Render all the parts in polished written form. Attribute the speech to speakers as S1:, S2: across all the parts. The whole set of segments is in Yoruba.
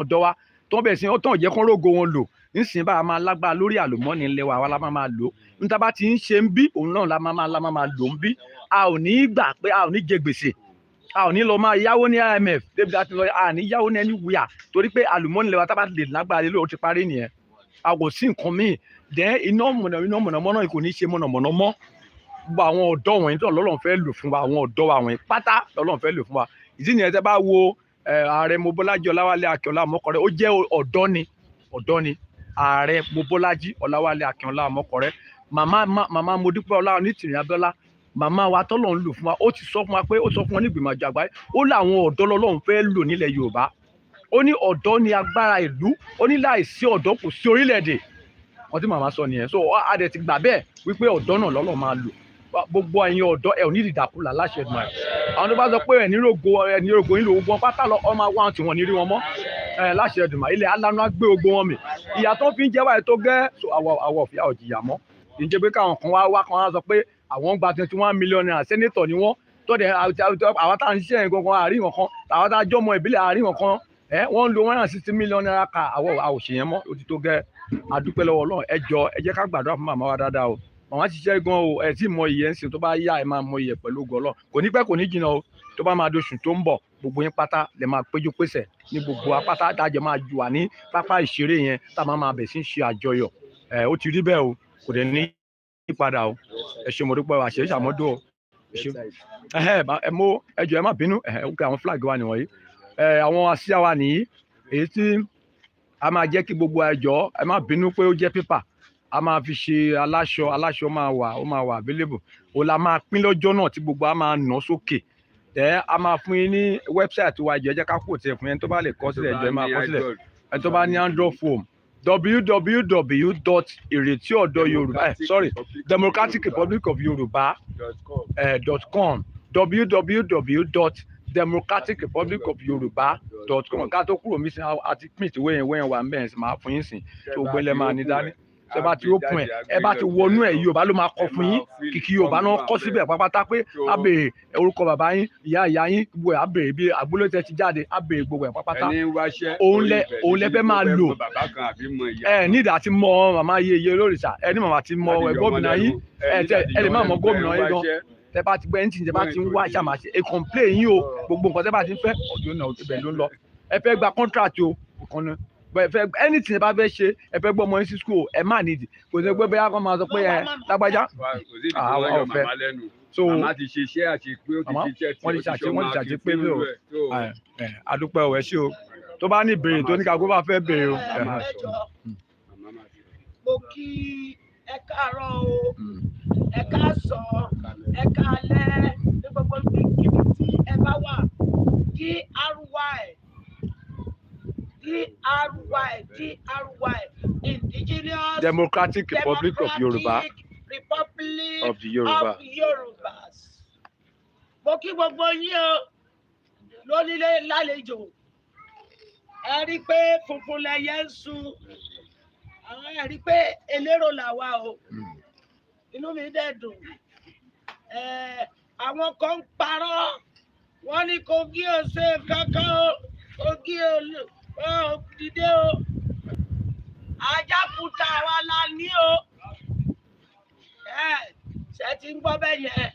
S1: ọ̀dọ́ wa tó ń bẹ̀ sí ọ̀tọ̀ jẹ́ kó rógo wọn lò nísìnyí bá a máa lágbára lórí àlùmọ́ọ́nì ilẹ̀ wa la máa lò níta bá ti ń ṣe ń bí òun náà la máa lò ń bí a ò ní gbà pé a ò ní jẹ gbèsè a ò ní lọ máa yáwó ní IMF débi láti lọ a ní yáwó ní ẹni wíyà torí pé àlùmọ́ọ́nì ilẹ̀ wa tá bá lè lágbára lé lóò ti parí nìyẹn a kò sí nǹkan míì dẹ́ iná mọ̀nàmọ́ná kò ní ṣe mọ̀nàmọ́ná mọ́ gbogbo àwọn ọ̀dọ́ wọ̀nyí tó lọ́lọ́run fẹ́ lò fún wa àwọn ọ̀dọ́ wa wọ̀nyí pátá lọ́lọ́run fẹ́ lò fún wa ìdí nìyẹn tẹ́ bá wo ààrẹ Mobọ́lájí Ọláwálé Akínọlá Ọmọkọrẹ́ ó jẹ́ ọ̀dọ́ ni ààrẹ Mobọ́lájí Ọláwálé Akínọlá Ọmọkọrẹ́ màmá Modúpẹ́ Onítìrí Abíọ́lá màmá wa tọ́lọ̀ ń lò fún wa ó ti sọ fún wa pé ó sọ fún wọn ní ìgbìmọ̀ àjọ àgbáyé ó láwọn ọ̀dọ́ lọ́lọ́run fẹ́ lò nílẹ̀ Yorùbá ó ní ọ̀dọ́ ni agbára ìlú ó ní láìsí ọ̀dọ́ kò sí orílẹ̀-èdè wọn tí màmá sọ nìyẹn so a dẹ̀ ti gbà bẹ́ẹ̀ wípé ọ̀dọ́ náà lọ́lọ́ máa lò gbogbo ẹ̀yin ọ̀dọ́ ẹ̀ ò ní ìdàkúlà láṣẹ Èdùmàrè àwọn tó bá sọ pé ẹ̀nírógo nílò ogun pátá lọ ọmọ wa tí wọ́n ní rí wọn mọ́ láṣẹ Èdùmàrè ilẹ̀ alánú gbé ogbó wọn mì ìyà tó fi ń jẹ́ wáyé tó gẹ́ àwọ̀ òfìyà òjìyà mọ́ kì í jẹ́ pé káwọn kan wá kan wá sọ pé àwọn gba 21 million naira sẹ́nétọ̀ ni wọ́n tó dẹ̀ àwọn tá à ń ṣiṣẹ́ yẹn gangan àárín wọn kan àwọn tá a jọmọ ìbílẹ̀ àárín wọn kan wọ́n ń lo 160 million naira ka àwòṣe yẹn mọ́ ó ti tó gẹ́ adúpẹ́ lọ́wọ́ Ọlọ́run ẹ jọ̀ọ́ ẹ jẹ́ ká gbàdúrà fún màmá wa dáadáa o màmá ṣiṣẹ́ gan o ẹ tí mọ iye ń sìn tó bá yá ẹ máa mọ iye pẹ̀lú ògo Ọlọ́run kò ní pẹ́ kò ní jìnnà o tó bá máa doṣù tó ń bọ̀ gbogbo yín pátá lè máa péjú pésẹ̀ ní gbogbo apátá dájọ́ máa jù wà ní pápá ìṣeré yẹn tá a máa bẹ̀ sí ṣe àjọyọ̀ ó ti rí bẹ́ẹ̀ o kò dẹ̀ ní padà o ẹ ṣé mo dúpẹ́ o àṣẹ ìṣàmọ́dún o ẹ jọ̀ọ́ ẹ má bínú àwọn flag wa nìwọ̀nyí àwọn àsíá wa nìyí èyí tí a máa jẹ́ kí gbogbo ẹjọ́ ẹ má bínú pé ó jẹ́ pépà a máa fi ṣe aláṣọ máa wà available o la máa pín lọ́jọ́ náà tí gbogbo a máa nà sókè tẹ́ a máa fún yín ní wẹ́bsáìtì wa ìjẹ́ ká kò tiẹ̀ fún yín tó bá lè kọ sílẹ̀ ẹjọ́ ẹ máa kọ sílẹ̀ ẹ tó bá ní Android phone democraticrepublicofyoruba.com www.democraticrepublicofyoruba.com ká tó kúrò mí sí àti pín ìtìwé yẹn wà mẹ́rin sí máa fún yín sí tó gbélé máa ní dání ṣe bá ti open ẹ bá ti wọnú ẹ Yorùbá ló máa kọ fún yín kìkì Yorùbá náà kọ síbẹ̀ pápátá pé á béèrè orúkọ bàbá yín ìyá yín gbogbo ẹ̀ á béèrè bí àgbóló tẹ ti jáde á béèrè gbogbo ẹ̀ pápátá òun lẹ fẹ́ máa lò ẹ nídàá ti mọ màmá yeye olórìṣà ẹ ní màmá ti mọ gómìnà yín ẹ lè má mọ gómìnà yín gan tẹ bá ti gbẹ ẹni tí tẹ bá ti ń wá ṣàmàṣe ẹ complain yín o gbogbo nǹkan tẹ bá ti ń fẹ́ ọdún náà ibẹ̀ ló ń lọ ẹ fẹ́ gba contract o ìkànnì fẹ́ anything ẹ bá fẹ́ ṣe ẹ fẹ́ gbọ́ ọmọ yín sí school ẹ má nídìí kò sí pé bẹ́ẹ̀ kọ́ máa sọ pé ẹ lágbájá àwọn ọ̀fẹ́ so wọ́n ti ṣàṣe pé bí o adúpẹ́ o ẹ ṣé o tó bá ní ìbéèrè tó ní ká gbọ́ bá fẹ́ béèrè o.
S2: mo kí ẹ káàárọ̀ o ẹ káàsán ẹ káalẹ́ ní gbogbo ibikíbi tí ẹ bá wà DRY Indigenous
S1: Democratic Republic of Yoruba
S2: of the Yorubas. Mo kí gbogbo yín o lónílé lálejò ẹ rí pé funfun lẹyẹ ń sun àwọn ẹ rí pé elérò làwa o inú mi dẹ̀ dùn àwọn kan ń parọ́ wọ́n ní Kogi ò ṣe kankan o Kogi ò dìde o Ajakuta wa la ní o ṣe ti ń gbọ́ bẹ́ẹ̀ yẹn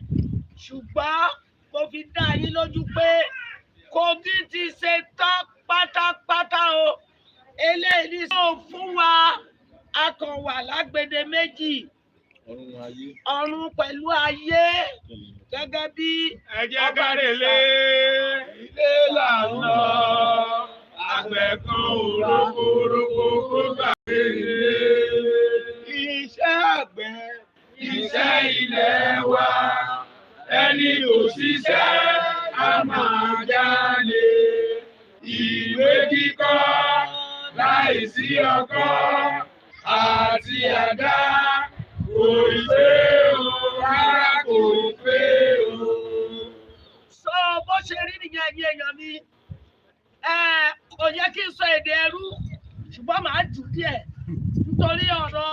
S2: ṣùgbọ́n mo fi dá yín lójú pé Kogi ti ṣe tán pátápátá o eléyìí sọ fún wa a kàn wà lágbede méjì ọ̀run pẹ̀lú ayé gẹ́gẹ́ bí
S3: ọba rèlé ilé lànà àgbẹ̀ kan òrókòrókò kó gbàgbé ilé. Iṣẹ́ àgbẹ̀ iṣẹ́ ilẹ̀ wa ẹni kò ṣiṣẹ́ a máa jalè. Ìwé kíkọ́ láìsí ọkọ́ àti àdá. Kò pé o, rárá kò pé o.
S2: So bó ṣe rí nìyẹn ẹ̀yin èèyàn mi, kò yẹ kí n sọ èdè ẹrú, ṣùgbọ́n màá jù díẹ̀ nítorí ọ̀rọ̀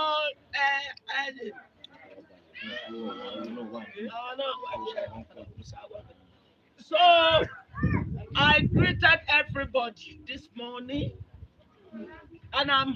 S2: So I greeted everybody this morning and I'm